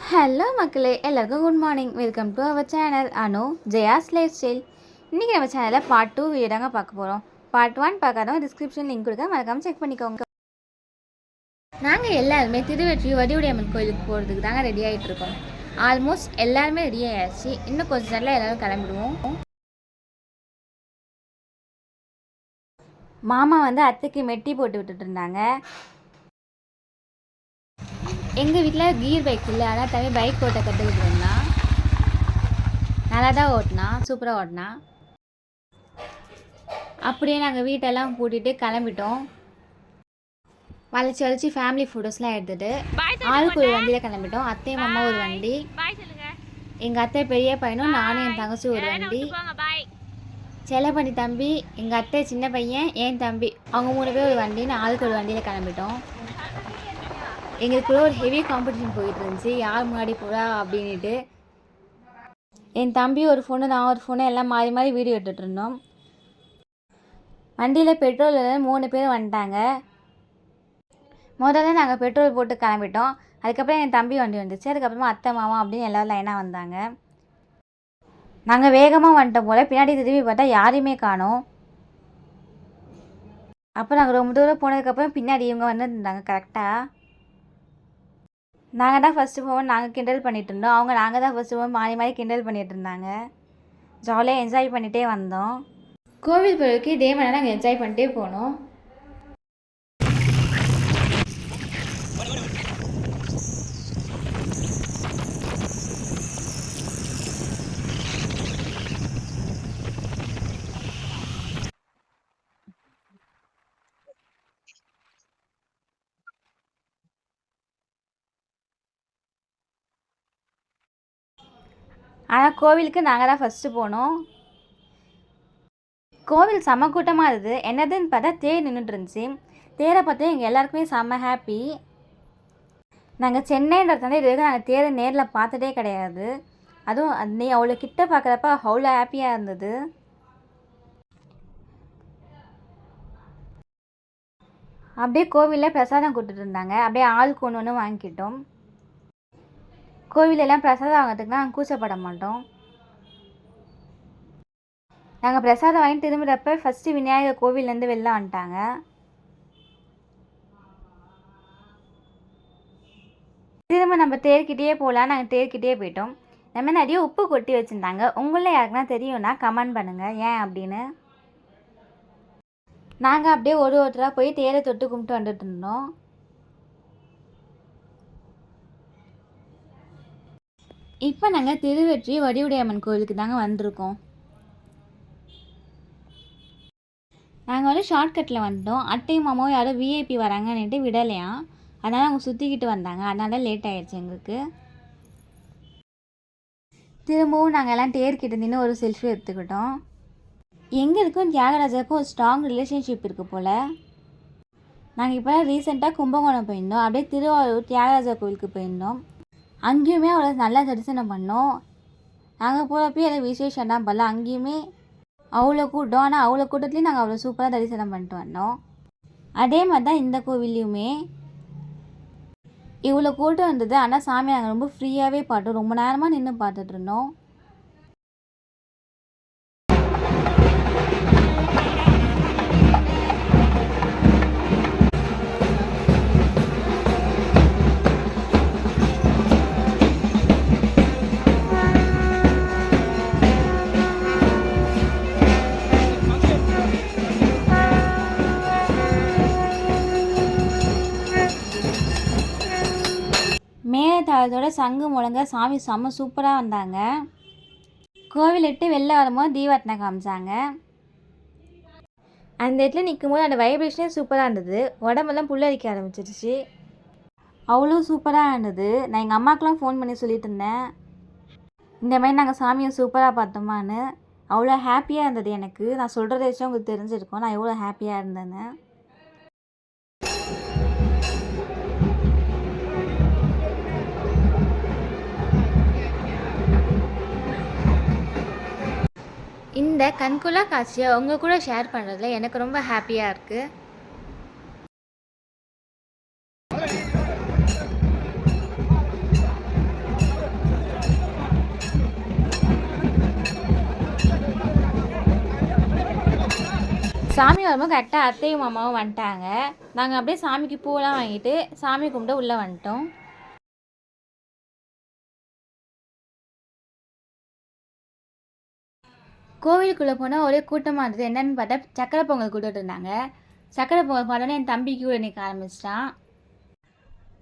Hello மக்களே, எல்லாருக்கும் good morning. Welcome to our channel Anu Jaya's lifestyle. இன்றைக்கி நம்ம சேனலில் பார்ட் 2 வீடியோ தாங்க பார்க்க போகிறோம். பார்ட் 1 பார்க்காதவங்க டிஸ்கிரிப்ஷன் லிங்க் கொடுக்க மறக்காமல் செக் பண்ணிக்கோங்க. நாங்கள் எல்லாருமே திருவெற்றி வடிவுடையம்மன் கோயிலுக்கு போகிறதுக்கு தாங்க ரெடி ஆகிட்டு இருக்கோம். ஆல்மோஸ்ட் எல்லாருமே ரெடி ஆகிடுச்சு. இன்னும் கொஞ்சம் நேரத்தில் எல்லோரும் கிளம்பிடுவோம். மாமா வந்து அத்தைக்கு மெட்டி போட்டு விட்டுட்டு இருந்தாங்க. எங்கள் வீட்டில் கீர் பைக் இல்லை, ஆனால் தம்பி பைக் ஓட்ட கற்றுக்கிட்டு இருந்தான். நல்லா தான் ஓட்டினான், சூப்பராக ஓட்டினான். அப்படியே நாங்கள் வீட்டெல்லாம் கூட்டிகிட்டு கிளம்பிட்டோம். வளைச்சி ஃபேமிலி ஃபோட்டோஸ்லாம் எடுத்துகிட்டு ஆளுக்கு ஒரு வண்டியில் கிளம்பிட்டோம். அத்தை மாமா ஒரு வண்டி, எங்கள் அத்தை பெரிய பையனும் நானும் என் தங்கச்சி ஒரு வண்டி, செல்லப்பண்ணி தம்பி, எங்கள் அத்தை சின்ன பையன், என் தம்பி, அவங்க 3 பேர் ஒரு வண்டின்னு ஆளுக்கு ஒரு வண்டியில் கிளம்பிட்டோம். எங்களுக்குள்ள ஒரு ஹெவி காம்படிஷன் போயிட்டு இருந்துச்சு, யார் முன்னாடி போகிறா அப்படின்ட்டு. என் தம்பி ஒரு ஃபோனு, நான் ஒரு ஃபோனு, எல்லாம் மாறி மாறி வீடியோ எடுத்துகிட்டு இருந்தோம். வண்டியில் பெட்ரோல் 3 பேர் வந்துட்டாங்க. முதல்ல நாங்கள் பெட்ரோல் போட்டு கிளம்பிட்டோம். அதுக்கப்புறம் என் தம்பி வண்டி வந்துச்சு. அதுக்கப்புறமா அத்தை மாமா அப்படின்னு எல்லோரும் லைனாக வந்தாங்க. நாங்கள் வேகமாக வந்துட்டோம் போல். பின்னாடி திரும்பி பார்த்தா யாரையுமே காணோம். அப்போ நாங்கள் ரொம்ப தூரம் போனதுக்கப்புறம் பின்னாடி இவங்க வந்துருந்தாங்க கரெக்டாக. நாங்கள் தான் ஃபஸ்ட்டு போவோம், நாங்கள் கிண்டல் பண்ணிகிட்டு இருந்தோம். அவங்க நாங்கள் தான் ஃபஸ்ட்டு போவோம் மாறி மாறி கிண்டல் பண்ணிகிட்டு இருந்தாங்க. ஜாலியாக என்ஜாய் பண்ணிகிட்டே வந்தோம். கோவில் பொருளுக்கு இதே மாதிரி நாங்கள் என்ஜாய் பண்ணிட்டே போனோம். ஆனால் கோவிலுக்கு நாங்கள் தான் ஃபஸ்ட்டு போனோம். கோவில் செம்ம கூட்டமாக இருந்தது. என்னதுன்னு பார்த்தா தேர் நின்றுட்டு இருந்துச்சு. தேரை பார்த்து எங்கள் எல்லாருக்குமே செம்ம ஹாப்பி. நாங்கள் சென்னைன்றதுனால இது வரைக்கும் நாங்கள் தேரை நேரில் பார்த்ததே கிடையாது. அதுவும் நீ அவ்வளோ கிட்ட பார்க்குறப்ப அவ்வளோ ஹாப்பியாக இருந்தது. அப்படியே கோவிலில் பிரசாதம் கொடுத்துட்டு இருந்தாங்க. அப்படியே ஆளுக்கு ஒன்று ஒன்று வாங்கிக்கிட்டோம். கோவிலெல்லாம் பிரசாதம் வாங்கிறதுக்கு நாங்கள் கூச்சப்பட மாட்டோம். நாங்கள் பிரசாதம் வாங்கி திரும்புகிறப்ப ஃபஸ்ட்டு விநாயகர் கோவிலேருந்து வெளில வந்துட்டாங்க. திரும்ப நம்ம தேர்கிட்டே போகலாம். நாங்கள் தேர்கிட்டே போயிட்டோம். நம்ம நிறைய உப்பு கொட்டி வச்சுருந்தாங்க. உங்களில் யாருக்குன்னா தெரியும்னா கமெண்ட் பண்ணுங்கள் ஏன் அப்படின்னு. நாங்கள் அப்படியே ஒருத்தராக போய் தேரை தொட்டு கும்பிட்டு வந்துட்டு இருந்தோம். இப்போ நாங்கள் திருவெற்றி வடிவுடையம்மன் கோவிலுக்கு தாங்க வந்திருக்கோம். நாங்கள் வந்து ஷார்ட்கட்டில் வந்துட்டோம். அட்டை மாமாவும் யாரோ விஐபி வராங்கன்னுட்டு விடலையா, அதனால் அவங்க சுற்றிக்கிட்டு வந்தாங்க. அதனால லேட் ஆகிடுச்சு எங்களுக்கு. திரும்பவும் நாங்கள் எல்லாம் தேர்கிட்ட நின்று ஒரு செல்ஃபி எடுத்துக்கிட்டோம். எங்களுக்கும் தியாகராஜருக்கும் ஒரு ஸ்ட்ராங் ரிலேஷன்ஷிப் இருக்குது போல். நாங்கள் இப்போ ரீசெண்டாக கும்பகோணம் போயிருந்தோம். அப்படியே திருவாரூர் தியாகராஜர் கோவிலுக்கு போயிருந்தோம். அங்கேயுமே அவ்வளோ நல்லா தரிசனம் பண்ணோம். நாங்கள் போகிறப்பயே எல்லாம் விசேஷம் தான் பண்ணல. அங்கேயுமே அவ்வளோ கூட்டம். ஆனால் அவ்வளோ கூட்டத்துலேயும் நாங்கள் அவ்வளோ சூப்பராக தரிசனம் பண்ணிட்டு வந்தோம். அதே மாதிரி தான் இந்த கோவில்லையுமே இவ்வளோ கூட்டம் இருந்தது. ஆனால் சாமி நாங்கள் ரொம்ப ஃப்ரீயாகவே பார்த்தோம். ரொம்ப நேரமாக நின்று பார்த்துட்டு இருந்தோம். மேலத்தாளத்தோட சங்கு முழங்க சாமி செம்ம சூப்பராக வந்தாங்க. கோவில் விட்டு வெளில வரும்போது தீபாரத்தனை காமிச்சாங்க. அந்த இடத்துல நிற்கும் போது அந்த வைப்ரேஷனே சூப்பராக இருந்தது. உடம்பெல்லாம் புல்லரிக்க ஆரம்பிச்சிருச்சு. அவ்வளோ சூப்பராக இருந்தது. நான் எங்கள் அம்மாக்கெலாம் ஃபோன் பண்ணி சொல்லிட்டு இருந்தேன், இந்த மாதிரி நாங்கள் சாமியை சூப்பராக பார்த்தோமான்னு. அவ்வளோ ஹாப்பியாக இருந்தது எனக்கு. நான் சொல்கிறத வச்சு உங்களுக்கு தெரிஞ்சிருக்கோம் நான் எவ்வளோ ஹாப்பியாக இருந்தேன்னு. இந்த கண்கொள்ளா காட்சியை உங்கள் கூட ஷேர் பண்ணுறதுல எனக்கு ரொம்ப ஹாப்பியாக இருக்குது. சாமி வரும்போது கரெக்டாக அத்தையும் மாமாவும் வந்துட்டாங்க. நாங்கள் அப்படியே சாமிக்கு பூவெல்லாம் வாங்கிட்டு சாமி கும்பிட்டு உள்ளே வந்துட்டோம். கோவிலுக்குள்ளே போனால் ஒரே கூட்டமாக இருந்தது. என்னென்னு பார்த்தா சக்கரை பொங்கல் கூட்டிகிட்டு இருந்தாங்க. சக்கரை பொங்கல் பார்த்தோன்னே என் தம்பிக்கு கூட நிற்க ஆரம்பிச்சிட்டான்.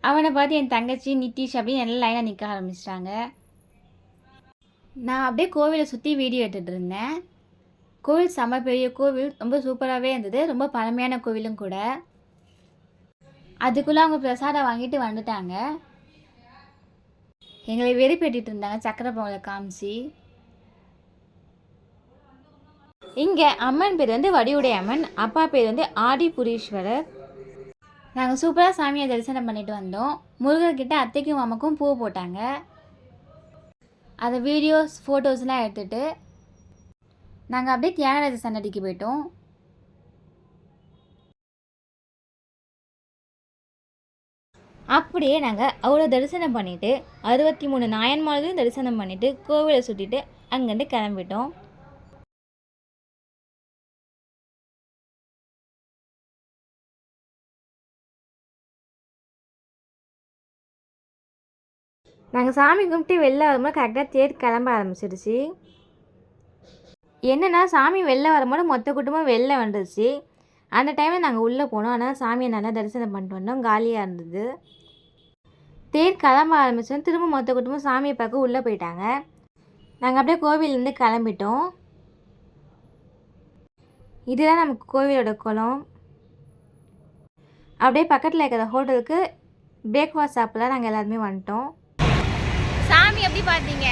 அவனை பார்த்து என் தங்கச்சி நித்திஷ் அப்படின்னு எல்லாம் லைனாக நிற்க ஆரம்பிச்சிட்டாங்க. நான் அப்படியே கோவிலை சுற்றி வீடியோ எடுத்துகிட்டு இருந்தேன். கோவில் செம்ம பெரிய கோவில், ரொம்ப சூப்பராகவே இருந்தது. ரொம்ப பழமையான கோவிலும் கூட. அதுக்குள்ளே அவங்க பிரசாதம் வாங்கிட்டு வந்துட்டாங்க. எங்களை வெறுப்பேற்றிட்டு இருந்தாங்க சக்கரை பொங்கலை காமிச்சு. இங்கே அம்மன் பேர் வந்து வடிவுடைய அம்மன், அப்பா பேர் வந்து ஆதிபுரீஸ்வரர். நாங்கள் சூப்பராக சாமியை தரிசனம் பண்ணிட்டு வந்தோம். முருகர்கிட்ட அத்தைக்கும் மாமாக்கும் பூ போட்டாங்க. அதை வீடியோஸ் ஃபோட்டோஸ்லாம் எடுத்துகிட்டு நாங்கள் அப்படியே தியாகராஜ சன்னதிக்கு போயிட்டோம். அப்படியே நாங்கள் அவ்வளோ தரிசனம் பண்ணிவிட்டு 63 நாயன்மார்களையும் தரிசனம் பண்ணிவிட்டு கோவிலை சுற்றிட்டு அங்கேருந்து கிளம்பிட்டோம். நாங்கள் சாமி கும்பிட்டு வெளில வரும்போது கரெக்டாக தேர் கிளம்ப ஆரம்பிச்சிடுச்சு. என்னென்னா சாமி வெளில வரும்போது மொத்த கூட்டமாக வெளில வந்துடுச்சு. அந்த டைமில் நாங்கள் உள்ளே போனோம். ஆனால் சாமியை நல்லா தரிசனம் பண்ணிட்டு வந்தோம். காலியாக இருந்தது. தேர் கிளம்ப ஆரம்பித்தோம். திரும்ப மொத்த கூட்டமாக சாமியை பார்க்க உள்ளே போயிட்டாங்க. நாங்கள் அப்படியே கோவிலேருந்து கிளம்பிட்டோம். இதுதான் நமக்கு கோவிலோட குளம். அப்படியே பக்கத்தில் இருக்கிற ஹோட்டலுக்கு பிரேக்ஃபாஸ்ட் சாப்பிடலாம் நாங்கள் எல்லாருமே வந்துட்டோம். சாமி எப்படி பார்த்தீங்க?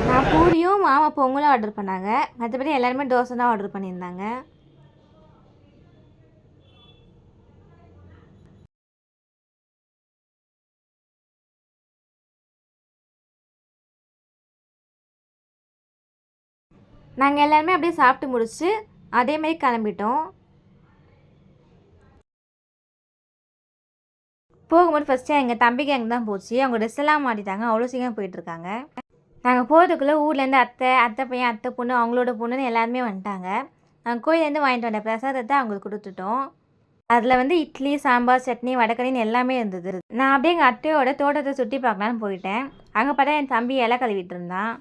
நான் பூரியும் மாமா பொங்கலும் ஆர்டர் பண்ணாங்க. மற்றபடி எல்லாருமே தோசை தான் ஆர்டர் பண்ணியிருந்தாங்க. நாங்கள் எல்லாருமே அப்படியே சாப்பிட்டு முடிச்சு அதேமாதிரி கிளம்பிட்டோம். போகும்போது ஃபஸ்ட்டு எங்கள் தம்பிக்கு அங்கே தான் போச்சு. அவங்க ட்ரெஸ் எல்லாம் மாட்டிட்டாங்க. அவ்வளோ சீக்கிரம் போயிட்டுருக்காங்க. நாங்கள் போகிறதுக்குள்ளே ஊர்லேருந்து அத்தை பையன், அத்தை பொண்ணு, அவங்களோட பொண்ணுன்னு எல்லாருமே வந்துட்டாங்க. நாங்கள் கோயிலேருந்து வாங்கிட்டு வந்த பிரசாதத்தை அவங்களுக்கு கொடுத்துட்டோம். அதில் வந்து இட்லி, சாம்பார், சட்னி, வடக்கறின்னு எல்லாமே இருந்தது. நான் அப்படியே எங்கள் அத்தையோட தோட்டத்தை சுற்றி பார்க்கலான்னு போயிட்டேன். அங்கே பார்த்தா என் தம்பி இலை கழுவிட்டு இருந்தான்.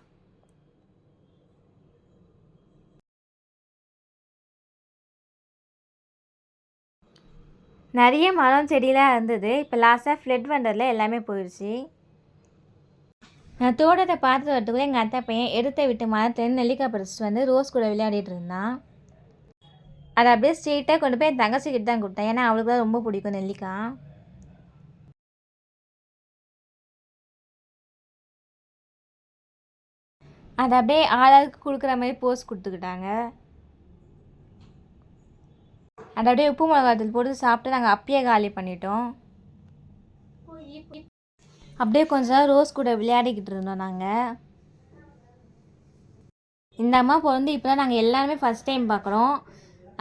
நிறைய மரம் செடியெலாம் இருந்தது. இப்போ லாஸ்ட்டாக ஃப்ளட் வந்ததில் எல்லாமே போயிடுச்சு. நான் தோட்டத்தை பார்த்துட்டு வரதுக்குள்ளே எங்கள் அத்தை பையன் எடுத்த விட்டு மரத்துலேருந்து நெல்லிக்காய் பறிச்சிட்டு வந்து ரோஸ் கூட விளையாடிட்டு இருந்தான். அதை அப்படியே ஸ்ட்ரெயிட்டாக கொண்டு போய் என் தங்கச்சிக்கிட்ட தான் கொடுத்தேன். ஏன்னா அவளுக்கு தான் ரொம்ப பிடிக்கும் நெல்லிக்காய். அதை அப்படியே ஆளாளுக்கு கொடுக்குற மாதிரி போஸ் கொடுத்துக்கிட்டாங்க. அதை அப்படியே உப்பு மிளகாத்தூள் போட்டு சாப்பிட்டு நாங்கள் அப்பயே காலி பண்ணிட்டோம். அப்படியே கொஞ்சம் ரோஸ் கூட விளையாடிக்கிட்டு இருந்தோம். நாங்கள் இந்த அம்மா பிறந்து இப்போ தான் நாங்கள் எல்லாருமே ஃபஸ்ட் டைம் பார்க்குறோம்.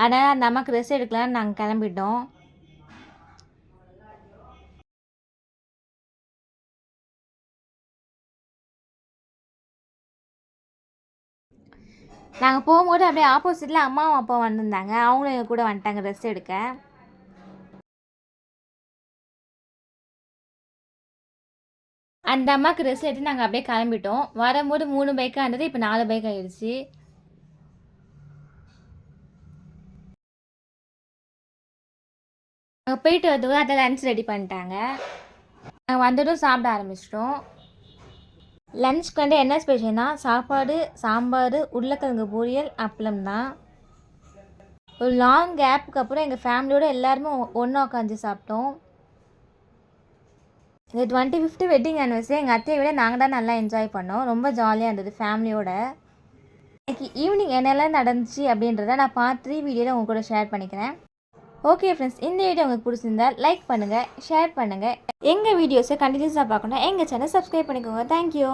அதனால் அந்த அம்மாவுக்கு ரெஸ்ட் எடுக்கலான்னு நாங்கள் கிளம்பிட்டோம். நாங்கள் போகும்போது அப்படியே ஆப்போசிட்டில் அம்மாவும் அப்பாவும் வந்திருந்தாங்க. அவங்களும் எங்கள் கூட வந்துட்டாங்க ரெஸ்ட் எடுக்க. அந்த அம்மாவுக்கு ரெஸ்ட் எடுத்து நாங்கள் அப்படியே கிளம்பிட்டோம். வரும்போது 3 பைக்காக இருந்தது, இப்போ 4 பைக் ஆகிடுச்சு. நாங்கள் போயிட்டு வரதுக்கு அதை லன்ச் ரெடி பண்ணிட்டாங்க. நாங்கள் வந்ததும் சாப்பிட ஆரம்பிச்சிட்டோம். லன்ச்க்கு வந்து என்ன ஸ்பெஷல்னா சாப்பாடு, சாம்பார், உருளைக்கிழங்கு பொரியல், அப்பளம் தான். ஒரு லாங் கேப்புக்கு அப்புறம் எங்கள் ஃபேமிலியோடு எல்லாருமே ஒன்றா உட்காந்து சாப்பிட்டோம். இந்த 25th வெட்டிங் ஆனிவர்சரி எங்கள் அத்தையை விட நாங்கள் தான் நல்லா என்ஜாய் பண்ணோம். ரொம்ப ஜாலியாக இருந்தது ஃபேமிலியோட. இன்னைக்கு ஈவினிங் என்னெல்லாம் நடந்துச்சு அப்படின்றத நான் பார்ட் 3 வீடியோவில் உங்கள் கூட ஷேர் பண்ணிக்கிறேன். ஓகே ஃப்ரெண்ட்ஸ், இந்த வீடியோ உங்களுக்கு பிடிச்சிருந்தால் லைக் பண்ணுங்கள், ஷேர் பண்ணுங்கள். எங்கள் வீடியோஸை கண்டினியூஸாக பார்க்கணும் எங்கள் சேனல் சப்ஸ்கிரைப் பண்ணிக்கோங்க. தேங்க்யூ.